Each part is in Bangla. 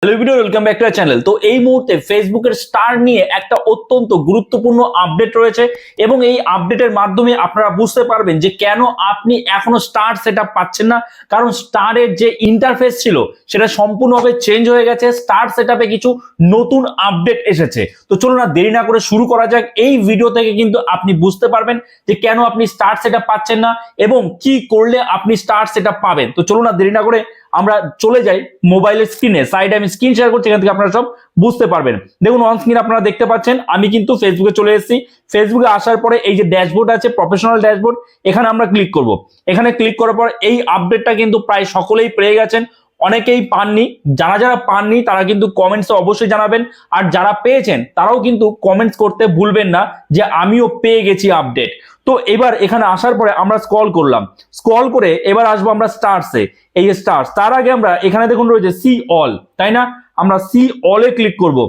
Hello video, welcome back to our channel. তো এই মুহূর্তে ফেসবুকের স্টার নিয়ে একটা অত্যন্ত গুরুত্বপূর্ণ আপডেট রয়েছে এবং এই আপডেটের মাধ্যমে আপনারা বুঝতে পারবেন যে কেন আপনি এখনো স্টার সেটআপ পাচ্ছেন না। কারণ স্টারের যে ইন্টারফেস ছিল সেটা সম্পূর্ণভাবে চেঞ্জ হয়ে গেছে। স্টার সেটআপে কিছু নতুন আপডেট এসেছে। তো চলুন না দেরি না করে শুরু করা যাক। এই ভিডিও থেকে কিন্তু আপনি বুঝতে পারবেন যে কেন আপনি স্টার সেটআপ পাচ্ছেন না এবং কি করলে আপনি স্টার সেটআপ পাবেন। তো চলুন না দেরি না করে আমরা চলে যাই মোবাইলের স্ক্রিনে। সাইডে আমি স্ক্রিন শেয়ার করছি, এখান থেকে আপনারা সব বুঝতে পারবেন। দেখুন অন স্ক্রিন আপনারা দেখতে পাচ্ছেন আমি কিন্তু ফেসবুকে চলে এসেছি। ফেসবুকে আসার পরে এই যে ড্যাশবোর্ড আছে, প্রফেশনাল ড্যাশবোর্ড, এখানে আমরা ক্লিক করব। এখানে ক্লিক করার পর এই আপডেটটা কিন্তু প্রায় সকলেই পেয়ে গেছেন, অনেকেই পাননি। যারা যারা পাননি তারা কিন্তু কমেন্টসে অবশ্যই জানাবেন, আর যারা পেয়েছেন তারাও কিন্তু কমেন্টস করতে ভুলবেন না যে আমিও পেয়ে গেছি আপডেট। তো এবার এখানে আসার পরে আমরা স্ক্রল করলাম, স্ক্রল করে এবার আসবো আমরা স্টারসে। এই যে স্টারস, তার আগে আমরা এখানে দেখুন রয়েছে সি অল, তাই না? আমরা সি অলে ক্লিক করব।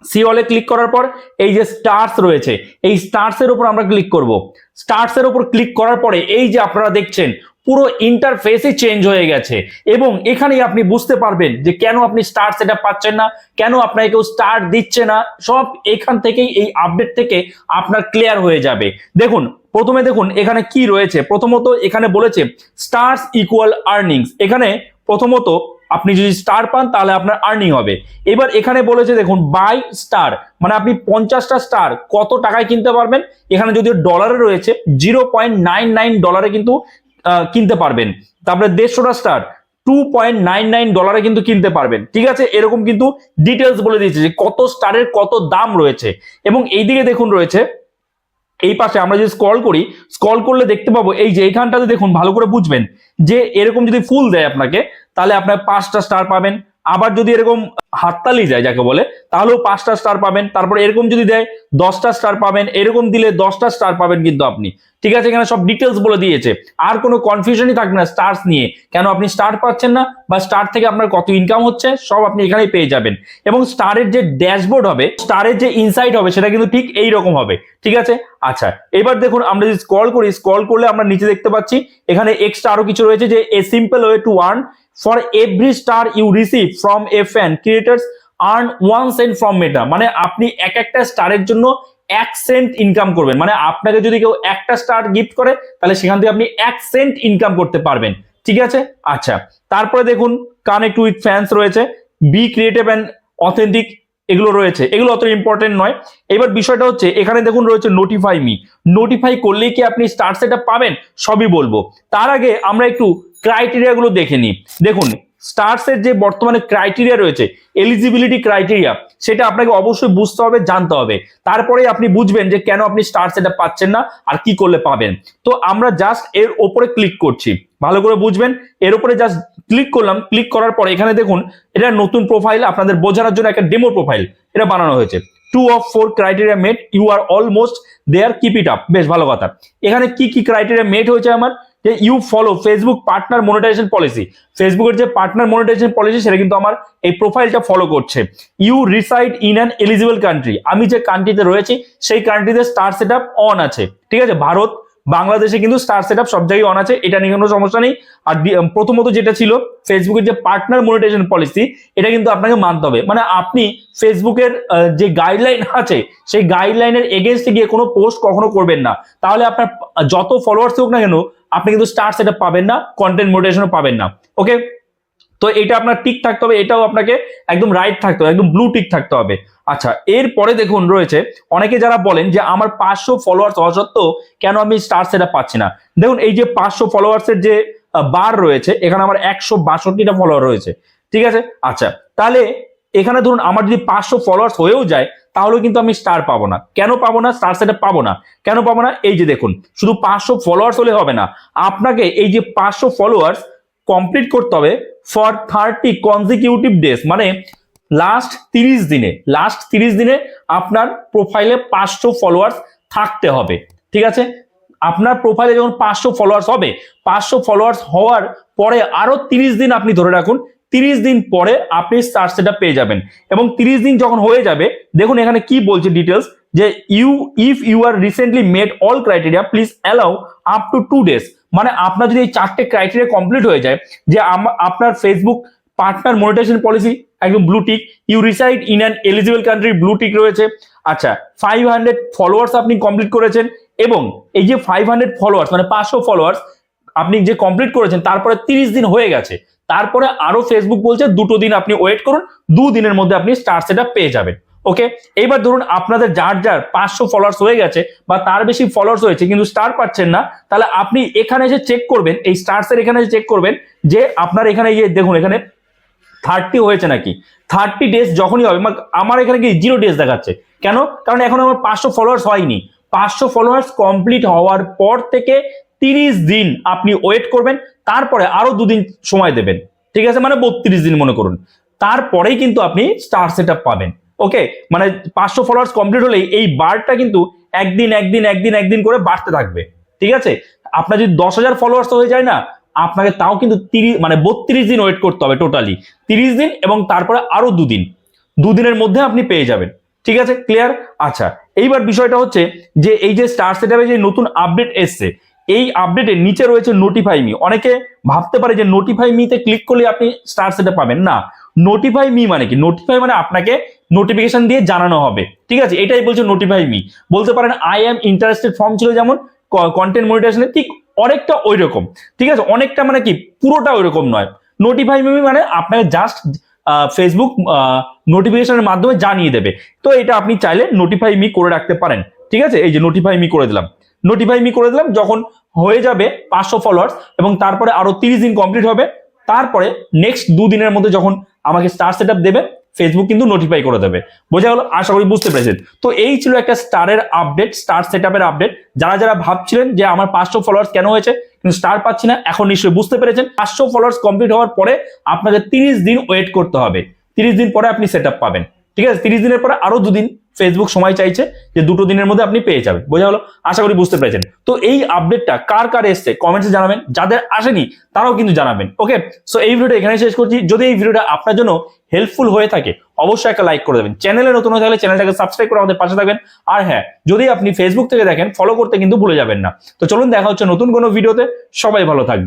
সি অলে ক্লিক করার পর এই যে স্টারস রয়েছে, এই স্টারস এর উপর আমরা ক্লিক করব। স্টারস এর উপর ক্লিক করার পরে এই যে আপনারা দেখছেন পুরো ইন্টারফেসই চেঞ্জ হয়ে গেছে এবং এখানেই আপনি বুঝতে পারবেন যে কেন আপনি স্টার সেটআপ পাচ্ছেন না, কেন আপনাকে কেউ স্টার দিচ্ছে না। সব এখান থেকেই, এই আপডেট থেকে আপনার ক্লিয়ার হয়ে যাবে। দেখুন প্রথমে দেখুন এখানে কি রয়েছে। প্রথমত এখানে বলেছে স্টারস ইকুয়াল আর্নিংস। এখানে প্রথমত আপনি যদি স্টার পান তাহলে আপনার আর্নিং হবে। এবার এখানে বলেছে দেখুন বাই স্টার, মানে আপনি 50টা স্টার কত টাকায় কিনতে পারবেন। এখানে যদি ডলারে রয়েছে $0.99 কিন্তু কিনতে পারবেন। তারপরে 150টা স্টার $2.99 কিন্তু কিনতে পারবেন। ঠিক আছে, এরকম কিন্তু ডিটেলস বলে দিয়েছে যে কত স্টারের কত দাম রয়েছে। এবং এইদিকে দেখুন রয়েছে, এই পাশে আমরা যদি স্ক্রল করি, স্ক্রল করলে দেখতে পাবো এই যে এইখানটাতে দেখুন, ভালো করে বুঝবেন যে এরকম যদি ফুল দেয় আপনাকে তাহলে আপনার 5টা স্টার পাবেন। আবার যদি এরকম হাততালি যায় যাকে বলে তাহলেও 5টা স্টার পাবেন। তারপর এরকম যদি দেয় 10টা স্টার পাবেন, এরকম দিলে 10টা স্টার পাবেন কিন্তু আপনি। ঠিক আছে, এখানে সব ডিটেলস বলে দিয়েছে, আর কোনো কনফিউশনই থাকবে না স্টারস নিয়ে, কেন আপনি স্টার পাচ্ছেন না বা স্টার থেকে আপনার কত ইনকাম হচ্ছে সব আপনি এখানেই পেয়ে যাবেন। এবং স্টারের যে ড্যাশবোর্ড হবে, স্টারের যে ইনসাইট হবে সেটা কিন্তু ঠিক এই রকম হবে। ঠিক আছে, আচ্ছা এবার দেখুন আমরা যদি স্ক্রল করি, স্ক্রল করলে আমরা নিচে দেখতে পাচ্ছি এখানে এক্সট্রা আরো কিছু রয়েছে যে a simple way to earn for every star you receive from a fan creators earn 1 cent from Meta. মানে আপনি এক একটা স্টারের জন্য 1 সেন্ট ইনকাম করবেন। মানে আপনাকে যদি কেউ একটা স্টার গিফট করে তাহলে সেখান থেকে আপনি 1 সেন্ট ইনকাম করতে পারবেন। ঠিক আছে, আচ্ছা তারপরে দেখুন কানেক্ট উইথ ফ্যান্স রয়েছে, বি ক্রিয়েটিভ অ্যান্ড অথেন্টিক, এগুলো রয়েছে, এগুলো অত ইম্পর্টেন্ট নয়। এবার বিষয়টা হচ্ছে এখানে দেখুন রয়েছে নোটিফাই মি। নোটিফাই করলেই কি আপনি স্টার সেটআপ পাবেন, সবই বলবো। তার আগে আমরা একটু ক্রাইটেরিয়া গুলো দেখে নিই। দেখুন স্টারসের যে বর্তমানে ক্রাইটেরিয়া রয়েছে, এলিজিবিলিটি ক্রাইটেরিয়া, সেটা আপনাকে অবশ্যই বুঝতে হবে, জানতে হবে। তারপরে আপনি বুঝবেন যে কেন আপনি স্টার সেটআপ পাচ্ছেন না আর কি করলে পাবেন। তো আমরা জাস্ট এর উপরে ক্লিক করছি, ভালো করে বুঝবেন। এর উপরে জাস্ট ক্লিক করলাম, ক্লিক করার পরে এখানে দেখুন এটা নতুন প্রোফাইল, আপনাদের বোঝানোর জন্য একটা ডেমো প্রোফাইল এটা বানানো হয়েছে। 2 of 4 criteria met, you are almost there, keep it up. বেশ ভালো কথা। এখানে কি কি ক্রাইটেরিয়া মেট হয়েছে আমার, যে you follow Facebook partner monetization policy. ফেসবুকের যে পার্টনার মনিটাইজেশন পলিসি সেটা কিন্তু আমার এই প্রোফাইলটা ফলো করছে। You reside in an eligible country, আমি যে কান্ট্রিতে রয়েছি সেই কান্ট্রিতে স্টার সেটআপ অন আছে। ঠিক আছে, ভারত বাংলাদেশে কিন্তু স্টার সেটআপ সব জায়গায় অন আছে, এটা নিয়ে কোনো সমস্যা নেই। আর প্রথমত যেটা ছিল ফেসবুকের যে পার্টনার মনিটাইজেশন পলিসি, এটা কিন্তু আপনাকে মানতে হবে। মানে আপনি ফেসবুকের যে গাইডলাইন আছে সেই গাইডলাইনের এগেইনস্টে গিয়ে কোনো পোস্ট কখনো করবেন না, তাহলে আপনার যত ফলোয়ার্স হোক না কেন আপনি কিন্তু স্টার সেটআপ পাবেন না, কন্টেন্ট মনিটাইজেশনও পাবেন না। ওকে, তো এটা আপনার টিক থাকতে হবে, এটাও আপনাকে একদম রাইট থাকতে হবে, একদম ব্লু টিক থাকতে হবে। আচ্ছা এরপরে দেখুন রয়েছে অনেকে যারা বলেন যে আমার 500 ফলোয়ার্স হওয়া সত্ত্বেও কেন আমি স্টার সেটআপ পাচ্ছি না। দেখুন এই যে 500 ফলোয়ার্সের যে বার রয়েছে, এখানে আমার 162টা ফলোয়ার রয়েছে। ঠিক আছে, আচ্ছা তাহলে এখানে ধরুন আমার যদি 500 ফলোয়ার্স হয়েও যায় তাহলে কিন্তু আমি স্টার পাবো না। কেন পাবো না, স্টার সেটআপ পাবো না, কেন পাবো না? এই যে দেখুন শুধু 500 ফলোয়ার্স হলে হবে না, আপনাকে এই যে 500 ফলোয়ার্স কমপ্লিট করতে হবে ফর 30 কনজিকিউটিভ ডেজ, মানে লাস্ট 30 দিনে আপনার প্রোফাইলে 500 ফলোয়ার্স থাকতে হবে। ঠিক আছে, আপনার প্রোফাইলে যখন 500 ফলোয়ার্স হবে, 500 ফলোয়ার্স হওয়ার পরে আরো 30 দিন আপনি ধরে রাখুন, 30 দিন পরে আপনি স্টার সেটআপ পেয়ে যাবেন। এবং 30 দিন যখন হয়ে যাবে, দেখুন এখানে কি বলছে ডিটেলস, যে if you are recently made all criteria please allow up to 2 days. মানে আপনার যদি এই 4টে ক্রাইটেরিয়া কমপ্লিট হয়ে যায়, যে আপনার ফেসবুক পার্টনার মনিটাইজেশন পলিসি একদম blue tick, you reside in an eligible country, blue tick রয়েছে। আচ্ছা, 500 ফলোয়ার্স আপনি কমপ্লিট করেছেন, এবং এই যে 500 ফলোয়ার্স মানে 500 ফলোয়ার্স আপনি যে কমপ্লিট করেছেন, তারপরে 30 দিন হয়ে গেছে, তারপরে আরো ফেসবুক বলছে 2 দিন আপনি ওয়েট করুন, 2 দিনের মধ্যে আপনি স্টার সেটআপ পেয়ে যাবেন। ওকে, এইবার ধরুন আপনাদের যার যার 500 ফলোয়ার্স হয়ে গেছে বা তার বেশি ফলোয়ার্স হয়েছে কিন্তু স্টার পাচ্ছেন না, তাহলে আপনি এখানে এসে চেক করবেন, এই স্টারসের এখানে এসে চেক করবেন যে আপনার এখানে গিয়ে দেখুন এখানে 30 হয়েছে নাকি। 30 ডেজ যখনই হবে, আমার এখানে কি 0 ডেজ দেখাচ্ছে, কেন? কারণ এখন আমার 500 ফলোয়ার্স হয়নি। 500 ফলোয়ার্স কমপ্লিট হওয়ার পর থেকে 30 দিন আপনি ওয়েট করবেন, তারপরে আরো 2 দিন সময় দেবেন, ঠিক আছে, মানে 32 দিন মনে করুন, তারপরেই কিন্তু আপনি স্টার সেটআপ পাবেন। ওকে, মানে 500 ফলোয়ার্স কমপ্লিট হলেই এই বারটা কিন্তু একদিন করে বাড়তে থাকবে, ঠিক আছে। আপনার যদি 10,000 ফলোয়ার্স হয়ে যায় না, আপনাকে তাও কিন্তু 32 দিন ওয়েট করতে হবে, টোটালি 30 দিন এবং তারপরে আরো 2 দিন, 2 দিনের মধ্যে আপনি পেয়ে যাবেন, ঠিক আছে, ক্লিয়ার। আচ্ছা, এইবার বিষয়টা হচ্ছে যে এই যে স্টার সেটআপে যে নতুন আপডেট এসছে, এই আপডেটের নিচে রয়েছে নোটিফাই মি। অনেকে ভাবতে পারে যে নোটিফাই মিতে ক্লিক করলে আপনি স্টার সেটআপ পাবেন, না। নোটিফাই মি মানে কি? নোটিফাই মানে আপনাকে নোটিফিকেশন দিয়ে জানানো হবে, ঠিক আছে, এটাই বলছে নোটিফাই মি। বলতে পারেন আই এম ইন্টারেস্টেড ফর্ম ছিল যেমন কন্টেন্ট মনিটাইজেশনে, ঠিক অনেকটা ওই রকম, ঠিক আছে, অনেকটা মানে কি পুরোটা ওই রকম নয়। নোটিফাই মি মানে আপনাকে জাস্ট ফেসবুক নোটিফিকেশনের মাধ্যমে জানিয়ে দেবে। তো এটা আপনি চাইলে নোটিফাই মি করে রাখতে পারেন, ঠিক আছে। এই যে নোটিফাই মি করে দিলাম, নোটিফাই মি করে দিলাম, যখন হয়ে যাবে 500 ফলোয়ার্স এবং তারপরে আরো 30 দিন কমপ্লিট হবে, তারপরে নেক্সট 2 দিনের মধ্যে যখন আমাকে স্টার সেটআপ দেবে, ফেসবুক কিন্তু নোটিফাই করে দেবে। বোঝা গেল? আশা করি বুঝতে পেরেছেন। তো এই ছিল একটা স্টারের আপডেট, স্টার সেটআপের আপডেট। যারা যারা ভাবছিলেন যে আমার 500 ফলোয়ার্স কেন হয়েছে কিন্তু স্টার পাচ্ছি না, এখন নিশ্চয়ই বুঝতে পেরেছেন। 500 ফলোয়ার্স কমপ্লিট হওয়ার পরে আপনাকে 30 দিন ওয়েট করতে হবে, 30 দিন পরে আপনি সেটআপ পাবেন, ঠিক আছে। 30 দিনের পরে আরো 2 দিন ফেসবুক সময় চাইছে যে 2 দিনের মধ্যে আপনি পেয়ে যাবেন। বোঝা হলো? আশা করি বুঝতে পেরেছেন। তো এই আপডেটটা কার কার এসছে কমেন্টসে জানাবেন, যাদের আসেনি তারাও কিন্তু জানাবেন। ওকে, সো এই ভিডিওটা এখানে শেষ করছি। যদি এই ভিডিওটা আপনার জন্য হেল্পফুল হয়ে থাকে অবশ্যই একটা লাইক করে দেবেন। চ্যানেলে নতুন হয়ে থাকলে চ্যানেলটাকে সাবস্ক্রাইব করে আমাদের পাশে থাকবেন। আর হ্যাঁ, যদি আপনি ফেসবুক থেকে দেখেন ফলো করতে কিন্তু ভুলে যাবেন না। তো চলুন দেখা হচ্ছে নতুন কোনো ভিডিওতে। সবাই ভালো থাকবেন।